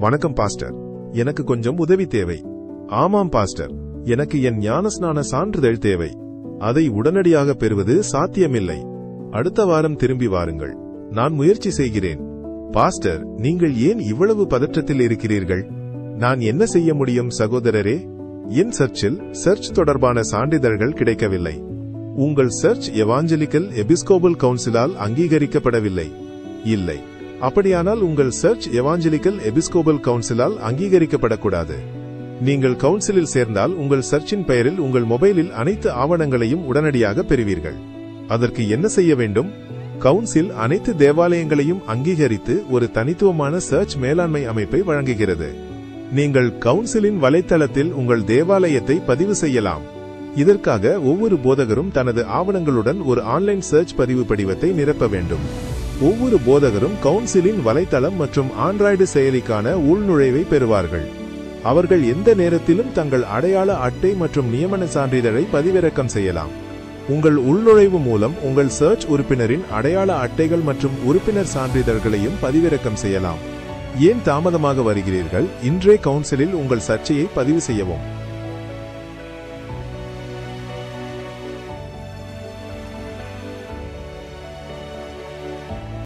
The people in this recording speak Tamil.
வணக்கம் பாஸ்டர், எனக்கு கொஞ்சம் உதவி தேவை. ஆமாம் பாஸ்டர், எனக்கு என் ஞானஸ்நான சான்றிதழ் தேவை. அதை உடனடியாக பெறுவது சாத்தியமில்லை. அடுத்த வாரம் திரும்பி வாருங்கள், நான் முயற்சி செய்கிறேன். பாஸ்டர், நீங்கள் ஏன் இவ்வளவு பதற்றத்தில் இருக்கிறீர்கள்? நான் என்ன செய்ய முடியும் சகோதரரே? என் சர்ச் தொடர்பான சான்றிதழ்கள் கிடைக்கவில்லை. உங்கள் சர்ச் எவாஞ்சலிக்கல் எபிஸ்கோபல் கவுன்சிலால் அங்கீகரிக்கப்படவில்லை. இல்லை, அப்படியானால் உங்கள் சர்ச் எவாஞ்சலிக்கல் எபிஸ்கோபல் கவுன்சிலால் அங்கீகரிக்கப்படக்கூடாது. நீங்கள் கவுன்சிலில் சேர்ந்தால் உங்கள் சர்ச்சின் பெயரில் உங்கள் மொபைலில் அனைத்து ஆவணங்களையும் உடனடியாக பெறுவீர்கள். அதற்கு என்ன செய்ய வேண்டும்? கவுன்சில் அனைத்து தேவாலயங்களையும் அங்கீகரித்து ஒரு தனித்துவமான சர்ச் மேலாண்மை அமைப்பை வழங்குகிறது. நீங்கள் கவுன்சிலின் வலைத்தளத்தில் உங்கள் தேவாலயத்தை பதிவு செய்யலாம். இதற்காக ஒவ்வொரு போதகரும் தனது ஆவணங்களுடன் ஒரு ஆன்லைன் சர்ச் பதிவு படிவத்தை நிரப்ப வேண்டும். ஒவ்வொரு போதகரும் கவுன்சிலின் வலைத்தளம் மற்றும் ஆண்ட்ராய்டு செயலிக்கான உள்நுழைவை பெறுவார்கள். அவர்கள் எந்த நேரத்திலும் தங்கள் அடையாள அட்டை மற்றும் நியமன சான்றிதழை பதிவிறக்கம் செய்யலாம். உங்கள் உள்நுழைவு மூலம் உங்கள் சர்ச் உறுப்பினரின் அடையாள அட்டைகள் மற்றும் உறுப்பினர் சான்றிதழ்களையும் பதிவிறக்கம் செய்யலாம். ஏன் தாமதமாக வருகிறீர்கள்? இன்றே கவுன்சிலில் உங்கள் சர்ச்சையை பதிவு செய்யவும்.